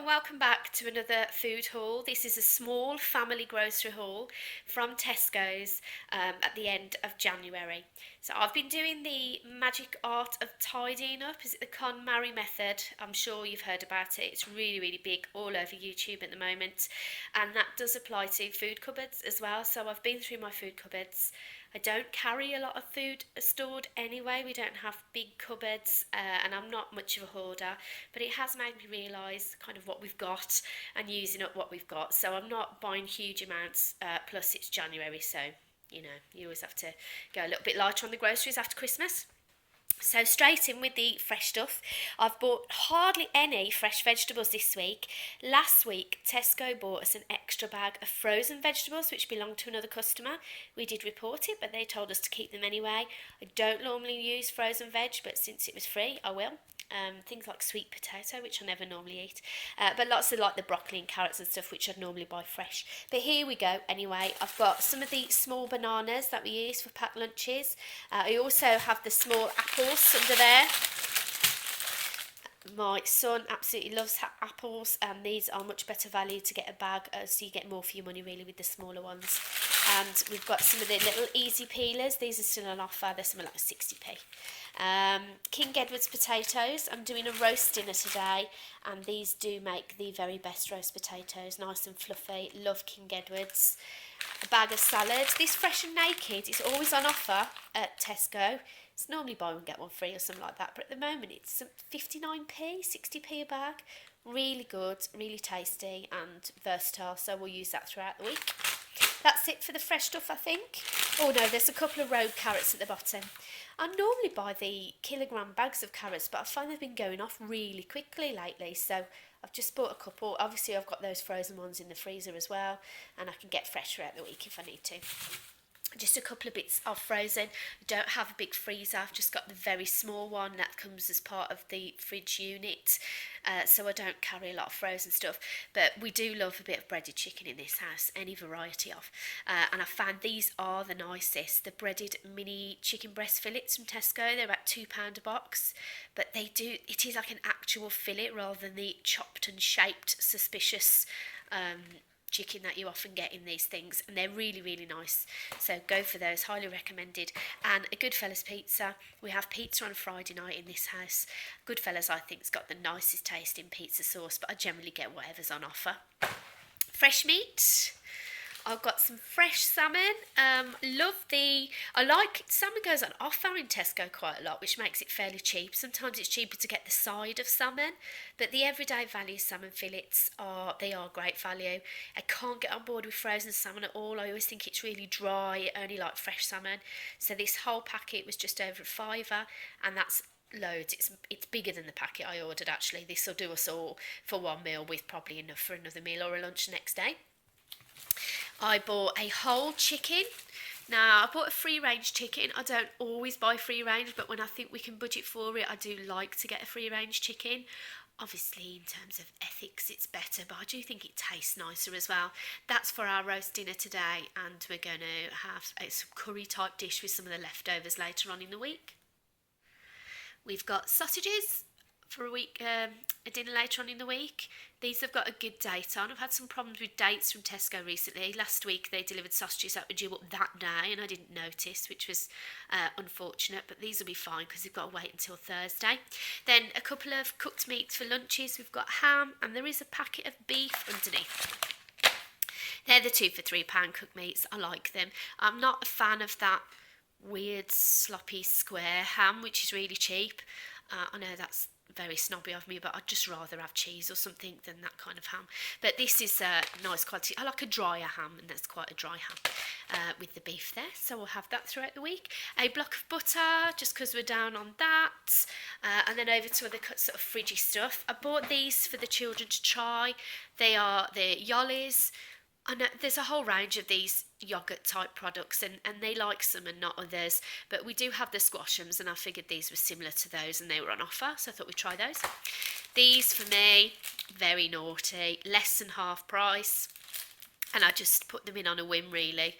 and welcome back to another food haul. This is a small family grocery haul from Tesco's at the end of January. So I've been doing the magic art of tidying up. Is it the KonMari method? I'm sure you've heard about it. It's really, really big all over YouTube at the moment, and that does apply to food cupboards as well. So I've been through my food cupboards. I don't carry a lot of food stored anyway. We don't have big cupboards, and I'm not much of a hoarder, but it has made me realise kind of what we've got and using up what we've got. So I'm not buying huge amounts, plus it's January, so you always have to go a little bit lighter on the groceries after Christmas. So straight in with the fresh stuff. I've bought hardly any fresh vegetables this week. Last week, Tesco bought us an extra bag of frozen vegetables, which belonged to another customer. We did report it, but they told us to keep them anyway. I don't normally use frozen veg, but since it was free, I will. Things like sweet potato, which I never normally eat, but lots of like the broccoli and carrots and stuff, which I'd normally buy fresh. But here we go anyway. I've got some of the small bananas that we use for packed lunches. I also have the small apples under there. My son absolutely loves apples, and these are much better value to get a bag, so you get more for your money really with the smaller ones. And we've got some of the little easy peelers. These are still on offer. They're something like 60p. King Edward's potatoes. I'm doing a roast dinner today, and these do make the very best roast potatoes, nice and fluffy. Love King Edward's. A bag of salads. This Fresh and Naked is always on offer at Tesco. It's normally buy one get one free or something like that, but at the moment it's 59p, 60p a bag. Really good, really tasty and versatile, so we'll use that throughout the week. That's it for the fresh stuff, I think. Oh no, there's a couple of rogue carrots at the bottom. I normally buy the kilogram bags of carrots, but I find they've been going off really quickly lately, so I've just bought a couple. Obviously I've got those frozen ones in the freezer as well, and I can get fresh throughout the week if I need to. Just a couple of bits of frozen. I don't have a big freezer. I've just got the very small one that comes as part of the fridge unit, so I don't carry a lot of frozen stuff. But we do love a bit of breaded chicken in this house, any variety of. And I found these are the nicest. The breaded mini chicken breast fillets from Tesco. They're about £2 a box, but it is like an actual fillet rather than the chopped and shaped suspicious chicken that you often get in these things, and they're really, really nice, so go for those, highly recommended. And a Goodfellas pizza. We have pizza on Friday night in this house. Goodfellas, I think, has got the nicest tasting pizza sauce, but I generally get whatever's on offer. Fresh meat. I've got some fresh salmon. I like salmon goes on offer in Tesco quite a lot, which makes it fairly cheap. Sometimes it's cheaper to get the side of salmon, but the everyday value salmon fillets are great value. I can't get on board with frozen salmon at all. I always think it's really dry. I only like fresh salmon. So this whole packet was just over £5, and that's loads. It's bigger than the packet I ordered actually. This will do us all for one meal, with probably enough for another meal or a lunch next day. I bought a whole chicken. Now, I bought a free-range chicken. I don't always buy free-range, but when I think we can budget for it, I do like to get a free-range chicken. Obviously, in terms of ethics, it's better, but I do think it tastes nicer as well. That's for our roast dinner today, and we're going to have some curry-type dish with some of the leftovers later on in the week. We've got sausages for a dinner later on in the week. These have got a good date on. I've had some problems with dates from Tesco recently. Last week they delivered sausages that were due up that day, and I didn't notice, which was unfortunate, but these will be fine because we've got to wait until Thursday. Then a couple of cooked meats for lunches. We've got ham, and there is a packet of beef underneath. They're the 2 for £3 cooked meats. I like them. I'm not a fan of that weird sloppy square ham, which is really cheap. I know that's very snobby of me, but I'd just rather have cheese or something than that kind of ham. But this is nice quality. I like a drier ham, and that's quite a dry ham with the beef there, so we'll have that throughout the week. A block of butter, just because we're down on that, and then over to other sort of fridgy stuff. I bought these for the children to try. They are the Yollies. I know there's a whole range of these yogurt type products, and they like some and not others, but we do have the squashums, and I figured these were similar to those and they were on offer, so I thought we'd try those. These for me, very naughty, less than half price, and I just put them in on a whim really.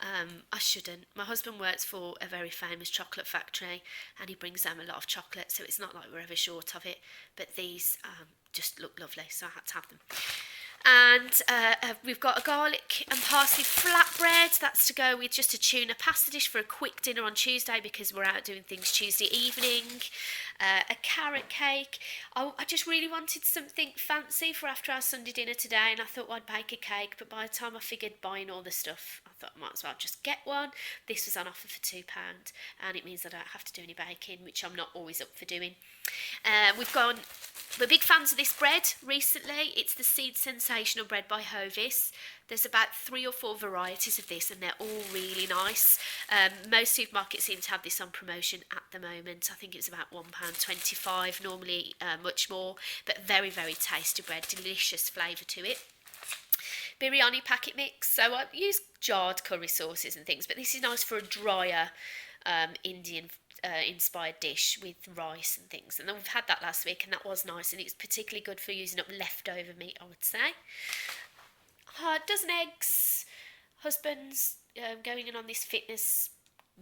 I shouldn't. My husband works for a very famous chocolate factory and he brings home a lot of chocolate, so it's not like we're ever short of it. But these just look lovely, so I had to have them. And we've got a garlic and parsley flatbread. That's to go with just a tuna pasta dish for a quick dinner on Tuesday because we're out doing things Tuesday evening. A carrot cake. I just really wanted something fancy for after our Sunday dinner today, and I thought I'd bake a cake, but by the time I figured buying all the stuff, I thought I might as well just get one. This was on offer for £2, and it means I don't have to do any baking, which I'm not always up for doing. We're big fans of this bread recently. It's the Seed Sensational bread by Hovis. There's about 3 or 4 varieties of this and they're all really nice. Most supermarkets seem to have this on promotion at the moment. I think it's about £1.25, normally much more, but very, very tasty bread, delicious flavour to it. Biryani packet mix. So I use jarred curry sauces and things, but this is nice for a drier Indian inspired dish with rice and things. And then we've had that last week and that was nice, and it's particularly good for using up leftover meat, I would say. A dozen eggs. Husband's going in on this fitness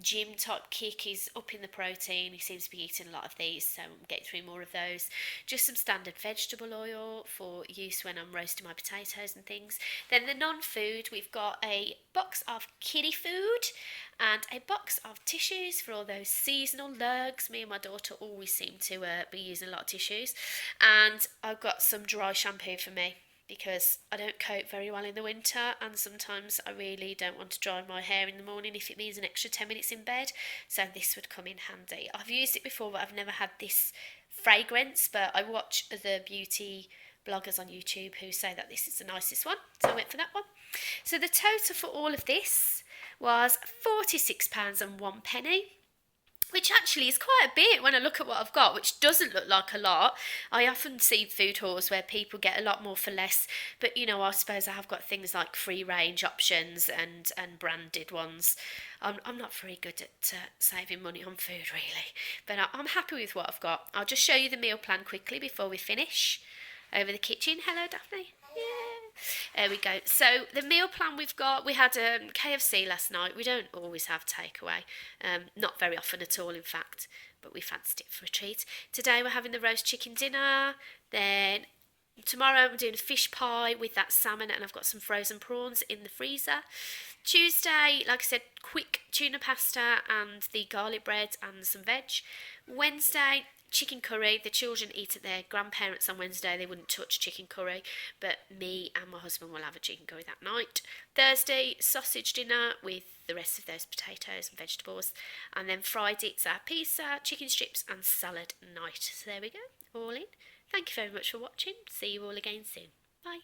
gym type kick. He's up in the protein. He seems to be eating a lot of these, so I'm getting through more of those. Just some standard vegetable oil for use when I'm roasting my potatoes and things. Then the non-food, we've got a box of kiddie food and a box of tissues for all those seasonal lurgs. Me and my daughter always seem to be using a lot of tissues. And I've got some dry shampoo for me, because I don't cope very well in the winter and sometimes I really don't want to dry my hair in the morning if it means an extra 10 minutes in bed, so this would come in handy. I've used it before but I've never had this fragrance, but I watch the beauty bloggers on YouTube who say that this is the nicest one, so I went for that one. So the total for all of this was £46.01, which actually is quite a bit when I look at what I've got, which doesn't look like a lot. I often see food hauls where people get a lot more for less, but you know, I suppose I have got things like free range options and branded ones. I'm not very good at saving money on food really, but I'm happy with what I've got. I'll just show you the meal plan quickly before we finish. Over the kitchen. Hello, Daphne. Yeah. There we go. So the meal plan we've got, we had KFC last night. We don't always have takeaway. Not very often at all, in fact. But we fancied it for a treat. Today we're having the roast chicken dinner. Then tomorrow I'm doing a fish pie with that salmon, and I've got some frozen prawns in the freezer. Tuesday, like I said, quick tuna pasta and the garlic bread and some veg. Wednesday, chicken curry. The children eat at their grandparents' on Wednesday. They wouldn't touch chicken curry, but me and my husband will have a chicken curry that night. Thursday, sausage dinner with the rest of those potatoes and vegetables. And then Friday, it's our pizza, chicken strips and salad night. So there we go, all in. Thank you very much for watching. See you all again soon. Bye.